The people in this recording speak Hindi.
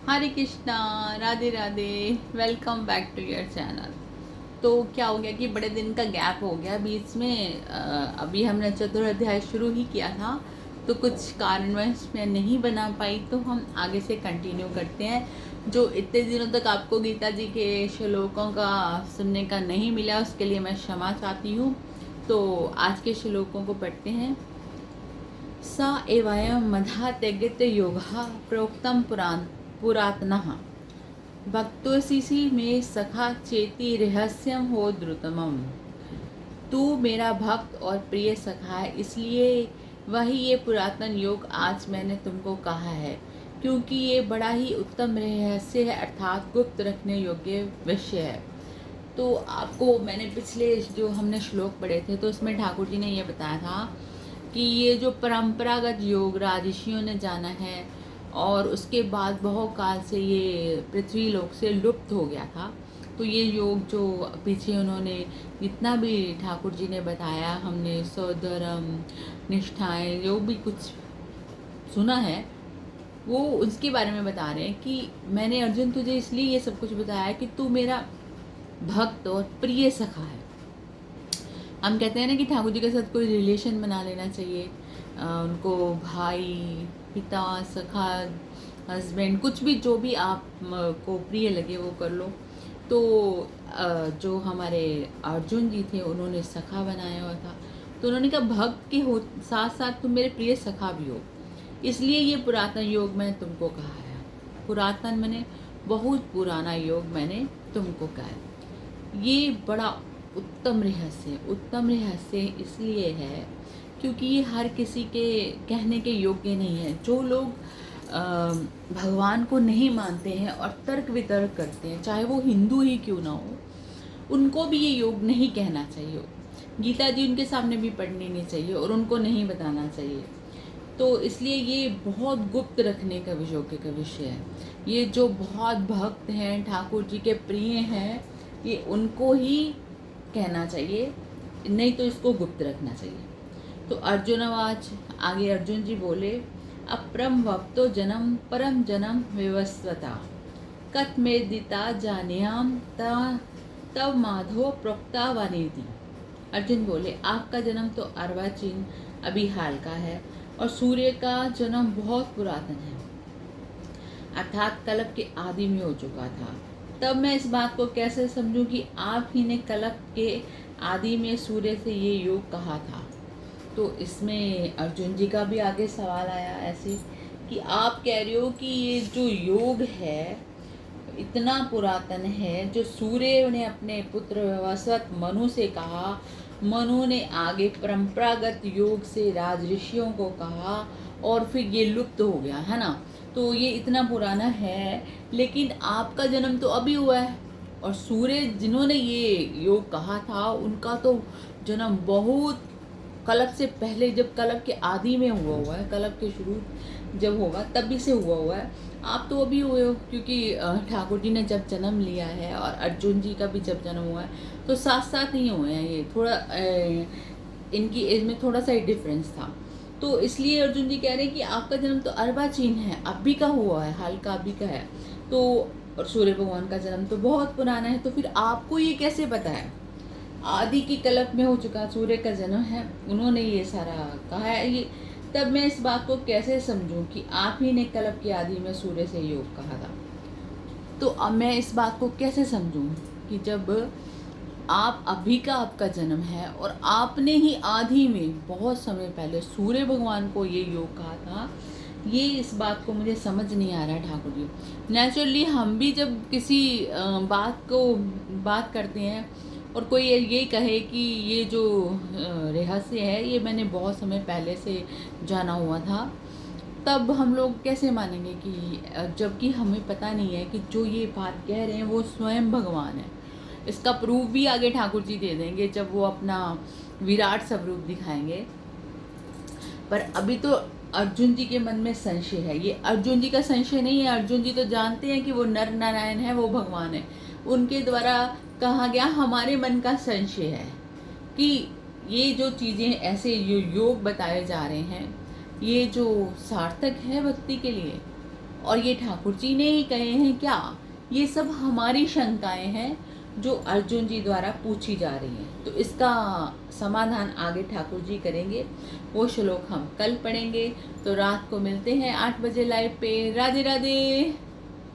Hare Krishna, Radhe Radhe. Welcome back to your channel. तो क्या हो गया कि बड़े दिन का गैप हो गया बीच में। अभी हमने चतुर्थ शुरू ही किया था, तो कुछ कारणवश मैं नहीं बना पाई, तो हम आगे से कंटिन्यू करते हैं। जो इतने दिनों तक आपको गीता जी के श्लोकों का सुनने का नहीं मिला, उसके लिए मैं क्षमा चाहती हूँ। तो आज के श्लोकों को पढ़ते हैं। स एवं मधा त्यगत योगः प्रोक्तम पुरातनः भक्तोऽसि में सखा चेति रहस्यम हो द्रुतमम। तू मेरा भक्त और प्रिय सखा है, इसलिए वही ये पुरातन योग आज मैंने तुमको कहा है, क्योंकि ये बड़ा ही उत्तम रहस्य है, अर्थात गुप्त रखने योग्य विषय है। तो आपको मैंने पिछले जो हमने श्लोक पढ़े थे, तो उसमें ठाकुर जी ने ये बताया था कि ये जो परंपरागत योग ऋषियों ने जाना है, और उसके बाद बहुकाल से ये पृथ्वी लोक से लुप्त हो गया था। तो ये योग जो पीछे उन्होंने जितना भी ठाकुर जी ने बताया, हमने स्वधर्म निष्ठाएं जो भी कुछ सुना है, वो उसके बारे में बता रहे हैं कि मैंने अर्जुन तुझे इसलिए ये सब कुछ बताया कि तू मेरा भक्त और प्रिय सखा है। हम कहते हैं ना कि ठाकुर जी के साथ कोई रिलेशन बना लेना चाहिए, उनको भाई, पिता, सखा, हस्बैंड, कुछ भी जो भी आप को प्रिय लगे वो कर लो। तो जो हमारे अर्जुन जी थे, उन्होंने सखा बनाया हुआ था, तो उन्होंने कहा भक्त के हो साथ साथ तुम मेरे प्रिय सखा भी हो, इसलिए ये पुरातन योग मैंने तुमको कहा है। पुरातन मैंने बहुत पुराना योग मैंने तुमको कहा है। ये बड़ा उत्तम रहस्य इसलिए है क्योंकि ये हर किसी के कहने के योग्य नहीं है। जो लोग भगवान को नहीं मानते हैं और तर्क वितर्क करते हैं, चाहे वो हिंदू ही क्यों ना हो, उनको भी ये योग नहीं कहना चाहिए। गीता जी उनके सामने भी पढ़नी नहीं चाहिए और उनको नहीं बताना चाहिए। तो इसलिए ये बहुत गुप्त रखने का योग्य का विषय है। ये जो बहुत भक्त हैं, ठाकुर जी के प्रिय हैं, ये उनको ही कहना चाहिए, नहीं तो इसको गुप्त रखना चाहिए। तो अर्जुनवाच, आगे अर्जुन जी बोले, अप्रम वक्तो जन्म परम जन्म विवस्वता कथमेदिता जानियाम तव माधव प्रोक्ता वानेति। अर्जुन बोले, आपका जन्म तो अर्वाचीन अभी हाल का है, और सूर्य का जन्म बहुत पुरातन है, अर्थात कल्प के आदि में हो चुका था। तब मैं इस बात को कैसे समझूं कि आप ही ने कल्प के आदि में सूर्य से ये योग कहा था। तो इसमें अर्जुन जी का भी आगे सवाल आया ऐसे कि आप कह रहे हो कि ये जो योग है इतना पुरातन है, जो सूर्य ने अपने पुत्र वसवत मनु से कहा, मनु ने आगे परंपरागत योग से राजऋषियों को कहा, और फिर ये लुप्त हो गया है ना। तो ये इतना पुराना है, लेकिन आपका जन्म तो अभी हुआ है, और सूर्य जिन्होंने ये योग कहा था उनका तो जन्म बहुत कल्प से पहले, जब कल्प के आदि में हुआ है, कल्प के शुरू जब होगा तभी से हुआ है। आप तो अभी हुए हो, क्योंकि ठाकुर जी ने जब जन्म लिया है और अर्जुन जी का भी जब जन्म हुआ है, तो साथ साथ ही हुए हैं। ये थोड़ा इनकी एज में थोड़ा सा ही डिफरेंस था। तो इसलिए अर्जुन जी कह रहे हैं कि आपका जन्म तो अर्वाचीन है, अभी का हुआ है, हाल का अभी का है। तो और सूर्य भगवान का जन्म तो बहुत पुराना है, तो फिर आपको ये कैसे पता है? आदि की कल्प में हो चुका सूर्य का जन्म है, उन्होंने ये सारा कहा है। ये तब मैं इस बात को कैसे समझूं कि आप ही ने कल्प के आदि में सूर्य से योग कहा था। तो अब मैं इस बात को कैसे समझूं कि जब आप अभी का आपका जन्म है और आपने ही आदि में बहुत समय पहले सूर्य भगवान को ये योग कहा था। ये इस बात को मुझे समझ नहीं आ रहा है ठाकुर जी। नेचुरली हम भी जब किसी बात करते हैं और कोई ये कहे कि ये जो रहस्य है ये मैंने बहुत समय पहले से जाना हुआ था, तब हम लोग कैसे मानेंगे कि जबकि हमें पता नहीं है कि जो ये बात कह रहे हैं वो स्वयं भगवान है। इसका प्रूफ भी आगे ठाकुर जी दे देंगे जब वो अपना विराट स्वरूप दिखाएंगे। पर अभी तो अर्जुन जी के मन में संशय है। ये अर्जुन जी का संशय नहीं है, अर्जुन जी तो जानते हैं कि वो नर नारायण है, वो भगवान है। उनके द्वारा कहा गया हमारे मन का संशय है कि ये जो चीज़ें ऐसे योग बताए जा रहे हैं, ये जो सार्थक है भक्ति के लिए, और ये ठाकुर जी ने ही कहे हैं क्या? ये सब हमारी शंकाएं हैं जो अर्जुन जी द्वारा पूछी जा रही हैं। तो इसका समाधान आगे ठाकुर जी करेंगे, वो श्लोक हम कल पढ़ेंगे। तो रात को मिलते हैं 8 बजे लाइव पे। राधे राधे।